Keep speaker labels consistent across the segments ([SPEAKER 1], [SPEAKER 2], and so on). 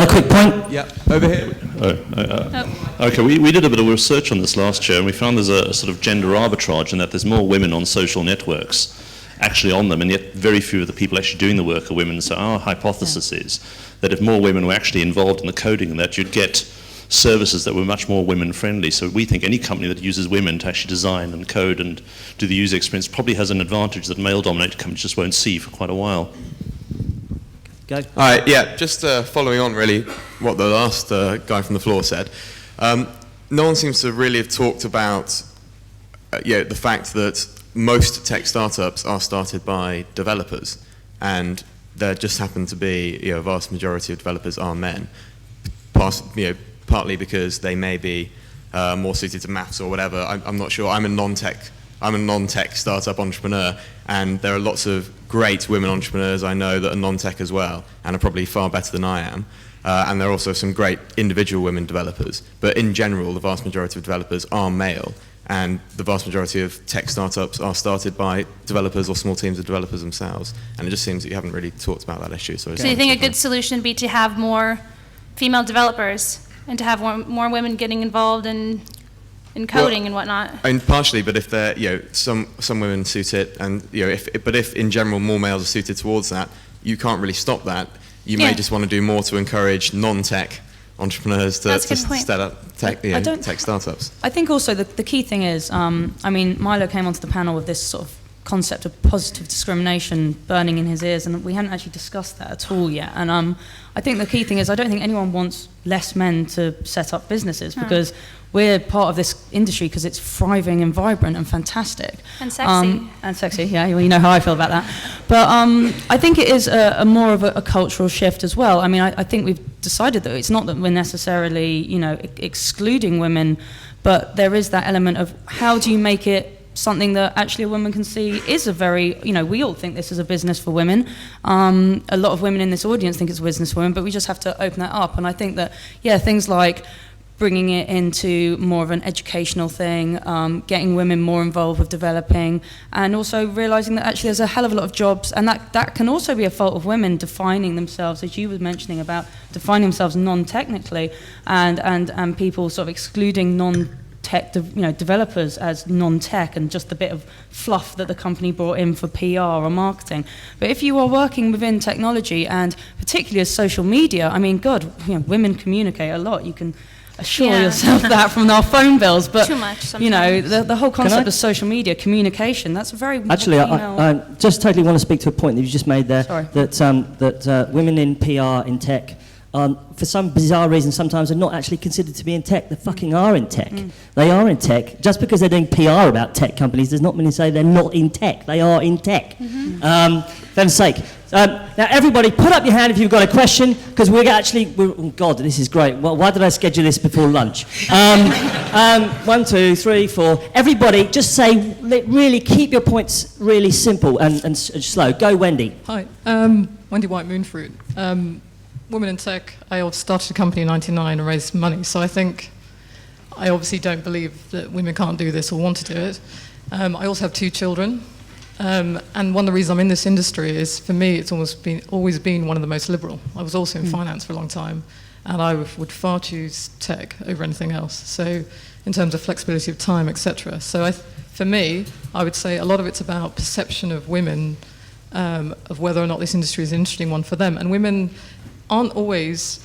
[SPEAKER 1] a quick point?
[SPEAKER 2] Yeah, over here.
[SPEAKER 3] Okay, we did a bit of research on this last year, and we found there's a sort of gender arbitrage in that there's more women on social networks actually on them, and yet very few of the people actually doing the work are women. So our hypothesis is that if more women were actually involved in the coding and that, you'd get services that were much more women-friendly. So we think any company that uses women to actually design and code and do the user experience probably has an advantage that male-dominated companies just won't see for quite a while.
[SPEAKER 1] Go.
[SPEAKER 2] All right, yeah, just following on really what the last guy from the floor said. No one seems to really have talked about the fact that most tech startups are started by developers, and there just happen to be a vast majority of developers are men, partly because they may be more suited to maths or whatever. I'm not sure. I'm a non-tech startup entrepreneur, and there are lots of great women entrepreneurs I know that are non-tech as well, and are probably far better than I am. And there are also some great individual women developers. But in general, the vast majority of developers are male, and the vast majority of tech startups are started by developers or small teams of developers themselves. And it just seems that you haven't really talked about that issue. So
[SPEAKER 4] you think a good solution would be to have more female developers and to have more women getting involved in coding and whatnot?
[SPEAKER 2] I mean, partially, but if they're, some women suit it, and if in general more males are suited towards that, you can't really stop that. You may just want to do more to encourage non-tech entrepreneurs to set up tech startups.
[SPEAKER 5] I think also the key thing is, Milo came onto the panel with this sort of concept of positive discrimination burning in his ears, and we hadn't actually discussed that at all yet. And I think the key thing is, I don't think anyone wants less men to set up businesses, because we're part of this industry because it's thriving and vibrant and fantastic.
[SPEAKER 4] And sexy.
[SPEAKER 5] And sexy, yeah, well, you know how I feel about that. But I think it is a more of a cultural shift as well. I mean, I think we've decided that it's not that we're necessarily, excluding women, but there is that element of how do you make it something that actually a woman can see is a very, we all think this is a business for women. A lot of women in this audience think it's a business for women, but we just have to open that up. And I think that, things like bringing it into more of an educational thing, getting women more involved with developing, and also realizing that actually there's a hell of a lot of jobs, and that can also be a fault of women defining themselves, as you were mentioning about defining themselves non-technically, and people sort of excluding non-tech, developers as non-tech and just the bit of fluff that the company brought in for PR or marketing. But if you are working within technology, and particularly as social media, I mean, God, women communicate a lot. You can assure yourself that from our phone bills, but
[SPEAKER 4] too much sometimes.
[SPEAKER 5] The whole concept of social media communication, that's a very
[SPEAKER 1] actually I just totally want to speak to a point that you just made there.
[SPEAKER 5] Sorry.
[SPEAKER 1] that women in PR in tech for some bizarre reason sometimes are not actually considered to be in tech. They fucking are in tech. They are in tech. Just because they're doing PR about tech companies does not mean to say they're not in tech. They are in tech. For heaven's sake. Now everybody put up your hand if you've got a question, because oh God, this is great. Well, why did I schedule this before lunch? 1, 2, 3, 4. Everybody just say, really keep your points really simple and slow. Go, Wendy.
[SPEAKER 6] Hi, Wendy White Moonfruit. Women in Tech, I started a company in 1999 and raised money, so I obviously don't believe that women can't do this or want to do it. I also have 2 children. And one of the reasons I'm in this industry is, for me, it's always been one of the most liberal. I was also in finance for a long time, and I would far choose tech over anything else. So, in terms of flexibility of time, etc. So, for me, I would say a lot of it's about perception of women, of whether or not this industry is an interesting one for them. And women aren't always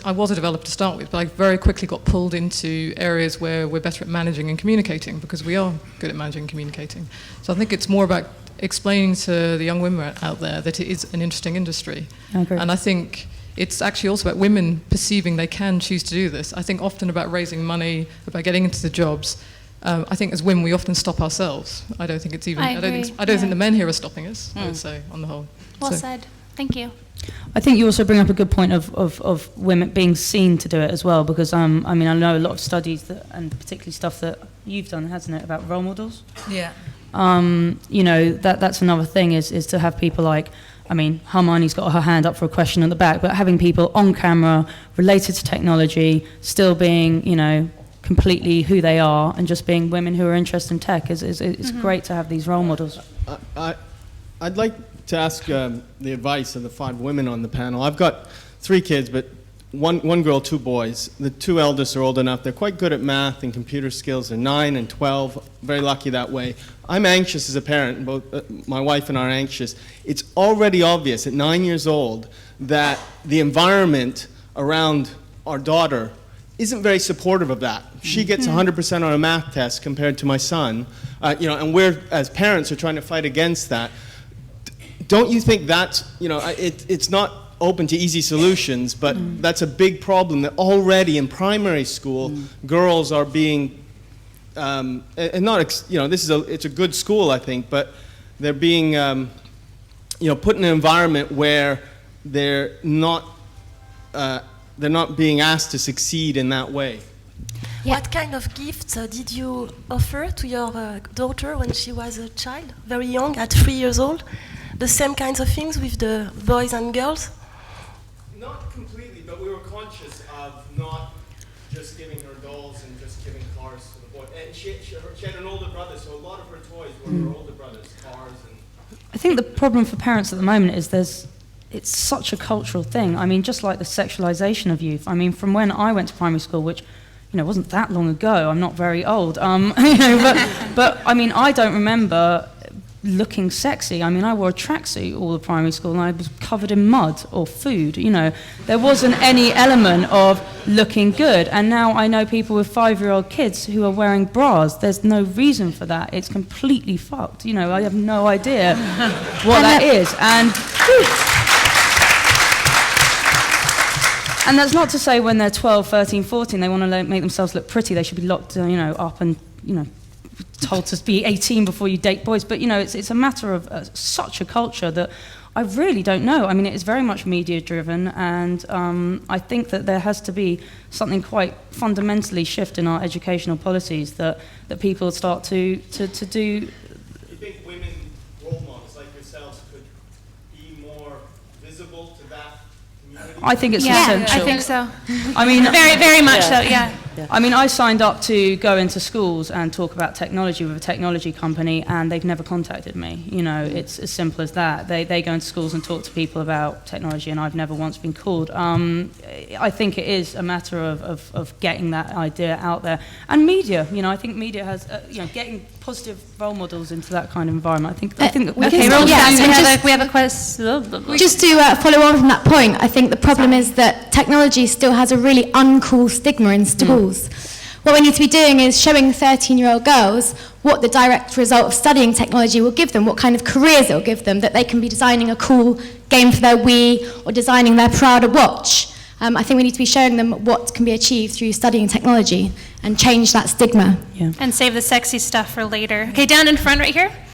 [SPEAKER 6] I was a developer to start with, but I very quickly got pulled into areas where we're better at managing and communicating, because we are good at managing and communicating. So I think it's more about explaining to the young women out there that it is an interesting industry.
[SPEAKER 5] I agree.
[SPEAKER 6] And I think it's actually also about women perceiving they can choose to do this. I think often about raising money, about getting into the jobs. I think as women we often stop ourselves. I don't think it's even. I don't think the men here are stopping us. I would say on the whole.
[SPEAKER 4] Well said. Thank you.
[SPEAKER 5] I think you also bring up a good point of women being seen to do it as well, because I know a lot of studies and particularly stuff that you've done, hasn't it, about role models?
[SPEAKER 7] Yeah.
[SPEAKER 5] That's another thing is to have people like, Hermione's got her hand up for a question at the back, but having people on camera related to technology, still being, completely who they are, and just being women who are interested in tech is great to have these role models.
[SPEAKER 8] I'd like to ask the advice of the 5 women on the panel. I've got 3 kids, but one girl, 2 boys. The 2 eldest are old enough. They're quite good at math and computer skills. They're 9 and 12. Very lucky that way. I'm anxious as a parent. Both my wife and I are anxious. It's already obvious at 9 years old that the environment around our daughter isn't very supportive of that. She gets 100% on a math test compared to my son, and we're, as parents, are trying to fight against that. Don't you think that's, it's not open to easy solutions, but that's a big problem that already in primary school, girls are being, and not, it's a good school, I think, but they're being, put in an environment where they're not being asked to succeed in that way.
[SPEAKER 7] Yeah. What kind of gifts did you offer to your daughter when she was a child, very young, at 3 years old? The same kinds of things with the boys and girls?
[SPEAKER 8] Not completely, but we were conscious of not just giving her dolls and just giving cars to the boy. And she had an older brother, so a lot of her toys were her older brother's cars.
[SPEAKER 5] I think the problem for parents at the moment is it's such a cultural thing. I mean, just like the sexualization of youth. I mean, from when I went to primary school, which wasn't that long ago. I'm not very old. But I mean, I don't remember looking sexy. I mean, I wore a tracksuit all the primary school and I was covered in mud or food. There wasn't any element of looking good. And now I know people with 5-year-old kids who are wearing bras. There's no reason for that. It's completely fucked. I have no idea what that is. And that's not to say when they're 12, 13, 14, they want to make themselves look pretty, they should be locked, up and, told to be 18 before you date boys. But, it's a matter of such a culture that I really don't know. I mean, it is very much media-driven, and I think that there has to be something quite fundamentally shift in our educational policies that people start to do.
[SPEAKER 8] Do you think women role models like yourselves could be more visible to that community?
[SPEAKER 5] I think it's
[SPEAKER 4] Yeah,
[SPEAKER 5] essential.
[SPEAKER 4] I think so.
[SPEAKER 5] I mean,
[SPEAKER 4] Very, very much so, yeah.
[SPEAKER 5] I mean, I signed up to go into schools and talk about technology with a technology company, and they've never contacted me. It's as simple as that. They go into schools and talk to people about technology, and I've never once been called. I think it is a matter of getting that idea out there. And media, I think media has, getting positive role models into that kind of environment. I think that we
[SPEAKER 4] Okay,
[SPEAKER 5] can
[SPEAKER 4] roll
[SPEAKER 9] yeah,
[SPEAKER 4] fast.
[SPEAKER 9] and
[SPEAKER 4] We have a question.
[SPEAKER 9] Just to follow on from that point, I think the problem is that technology still has a really uncool stigma in schools. What we need to be doing is showing 13-year-old girls what the direct result of studying technology will give them, what kind of careers it will give them, that they can be designing a cool game for their Wii or designing their Prada watch. I think we need to be showing them what can be achieved through studying technology and change that stigma.
[SPEAKER 5] Yeah.
[SPEAKER 4] And save the sexy stuff for later. Okay, down in front right here.